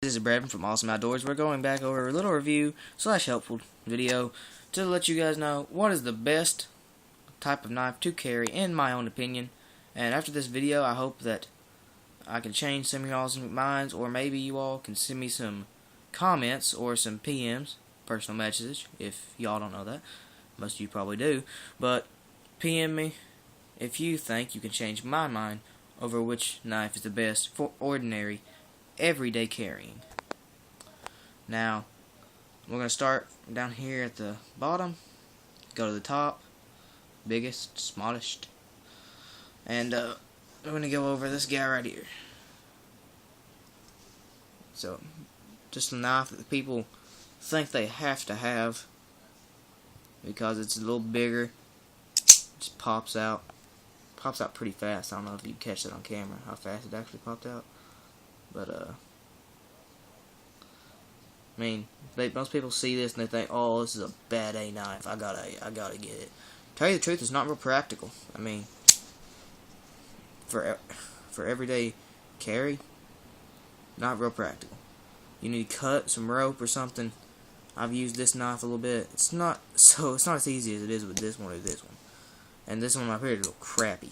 This is Brad from Awesome Outdoors. We're going back over a little review / helpful video to let you guys know what is the best type of knife to carry in my own opinion. And after this video, I hope that I can change some of y'all's minds, or maybe you all can send me some comments or some PMs, personal messages, if y'all don't know that. Most of you probably do. But PM me if you think you can change my mind over which knife is the best for ordinary everyday carrying. Now, we're going to start down here at the bottom, go to the top, biggest, smallest, and we're going to go over this guy right here. So, just a knife that the people think they have to have because it's a little bigger. It just pops out pretty fast. I don't know if you catch that on camera, how fast it actually popped out. But, I mean, most people see this and they think, oh, this is a bad A knife. I gotta get it. Tell you the truth, it's not real practical. I mean, for everyday carry, not real practical. You need to cut some rope or something. I've used this knife a little bit. It's not as easy as it is with this one or this one. And this one up here is a little crappy.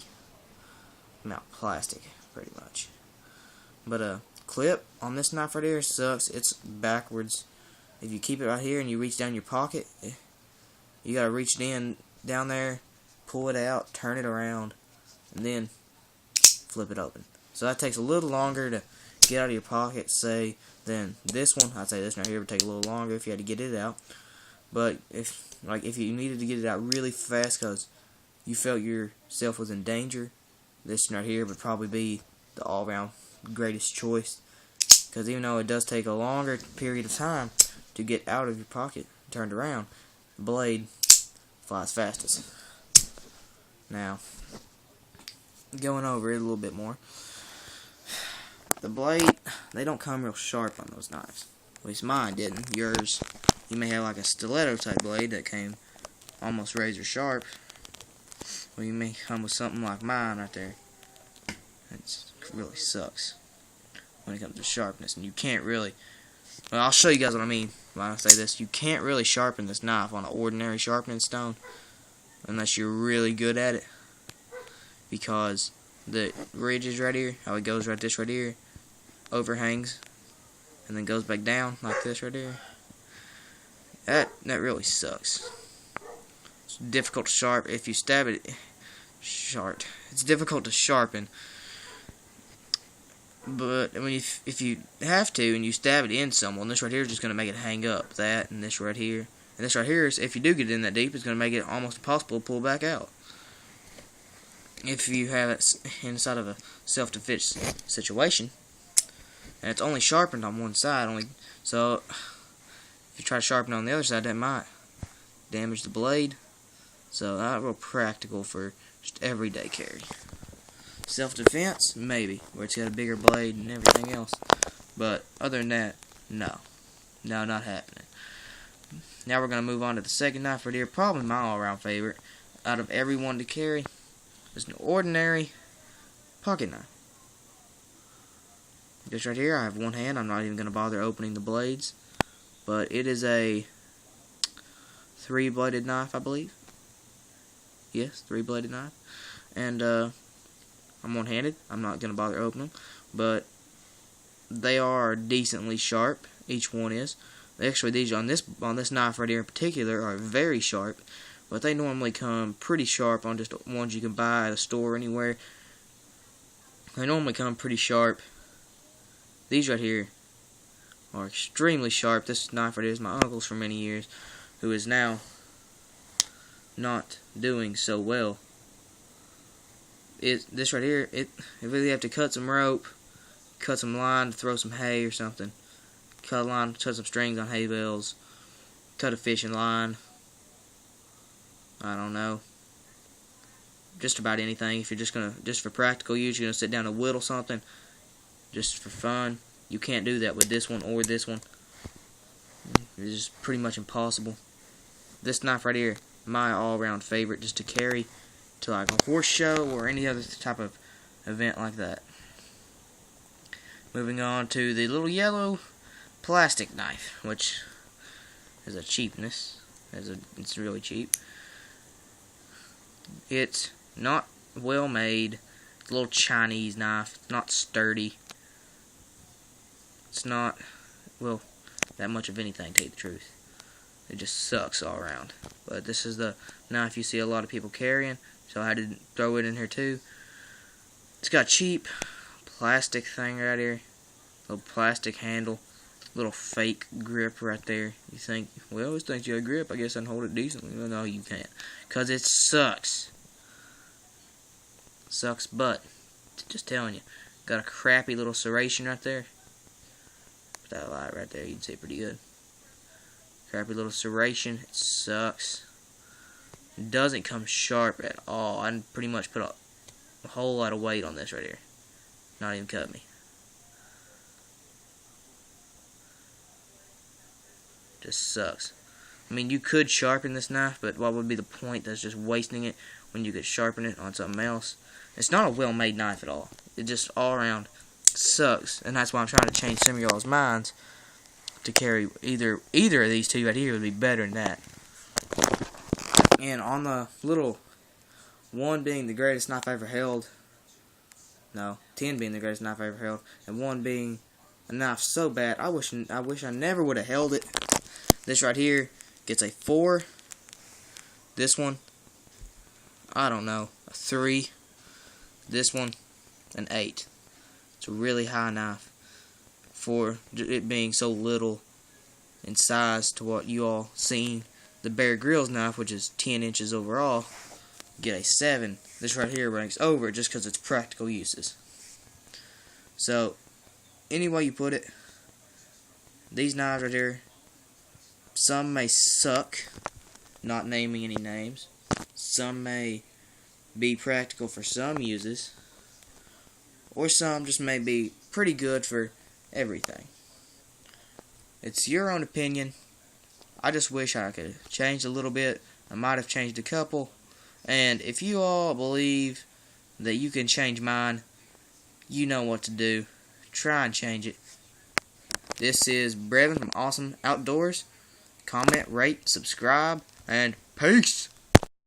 Not plastic, pretty much. But clip on this knife right here sucks. It's backwards. If you keep it right here and you reach down your pocket, you gotta reach it in down there, pull it out, turn it around, and then flip it open. So that takes a little longer to get out of your pocket, say, than this one. I'd say this right here would take a little longer if you had to get it out. But if you needed to get it out really fast because you felt yourself was in danger, this right here would probably be the all-round greatest choice, because even though it does take a longer period of time to get out of your pocket turned around, the blade flies fastest. Now, going over it a little bit more, the blade, they don't come real sharp on those knives. At least mine didn't. Yours, you may have like a stiletto type blade that came almost razor sharp, or you may come with something like mine right there. It really sucks when it comes to sharpness, and you can't really, well, I'll show you guys what I mean when I say this. You can't really sharpen this knife on an ordinary sharpening stone unless you're really good at it, because the ridges right here, how it goes right here, overhangs and then goes back down like this right here. That really sucks. It's difficult to sharpen. If you stab it sharp, it's difficult to sharpen. But if you have to and you stab it in someone, this right here is just going to make it hang up. That and this right here. And this right here is, if you do get it in that deep, it's going to make it almost impossible to pull back out. If you have it inside of a self-defense situation, and it's only sharpened on one side, so if you try to sharpen it on the other side, that might damage the blade. So not real practical for just everyday carry. Self-defense, maybe, where it's got a bigger blade and everything else. But other than that, no, not happening. Now we're going to move on to the second knife right here. Probably my all-around favorite out of every one to carry. It's an ordinary pocket knife. This right here, I have one hand. I'm not even going to bother opening the blades. But it is a 3-bladed knife, I believe. Yes, 3-bladed knife. And I'm one-handed. I'm not going to bother opening them. But they are decently sharp. Each one is. Actually, these on this knife right here in particular are very sharp. But they normally come pretty sharp on just ones you can buy at a store or anywhere. They normally come pretty sharp. These right here are extremely sharp. This knife right here is my uncle's for many years, who is now not doing so well. This right here, you really have to cut some rope, cut some line to throw some hay or something. Cut a line, cut some strings on hay bales, cut a fishing line. I don't know. Just about anything. If you're just for practical use, you're gonna sit down and whittle something, just for fun. You can't do that with this one or this one. It's just pretty much impossible. This knife right here, my all-around favorite, just to carry to like a horse show or any other type of event like that. Moving on to the little yellow plastic knife, which is a cheapness. It's really cheap. It's not well made. It's a little Chinese knife. It's not sturdy. It's not, well, that much of anything, to tell you the truth. It just sucks all around. But this is the knife you see a lot of people carrying, so I had to throw it in here too. It's got a cheap plastic thing right here. Little plastic handle. Little fake grip right there. You think, well, this thing's got a grip. I guess I can hold it decently. Well, no, you can't. Because it sucks. Sucks butt. Just telling you. Got a crappy little serration right there. Put that light right there. You can see it pretty good. Crappy little serration. It sucks. It doesn't come sharp at all. I pretty much put a whole lot of weight on this right here. Not even cut me. Just sucks. I mean, you could sharpen this knife, but what would be the point? That's just wasting it when you could sharpen it on something else. It's not a well-made knife at all. It just all around sucks, and that's why I'm trying to change some of y'all's minds to carry either of these two right here would be better than that. And on the little 1 being the greatest knife I ever held, no, 10 being the greatest knife I ever held, and 1 being a knife so bad, I wish I never would have held it. This right here gets a 4. This one, I don't know, a 3. This one, an 8. It's a really high knife for it being so little in size to what you all seen. The Bear Grylls knife, which is 10 inches overall, get a 7. This right here ranks over just because it's practical uses. So, any way you put it, these knives right here, some may suck, not naming any names. Some may be practical for some uses, or some just may be pretty good for everything. It's your own opinion. I just wish I could have changed a little bit. I might have changed a couple. And if you all believe that you can change mine, you know what to do. Try and change it. This is Brevin from Awesome Outdoors. Comment, rate, subscribe, and peace!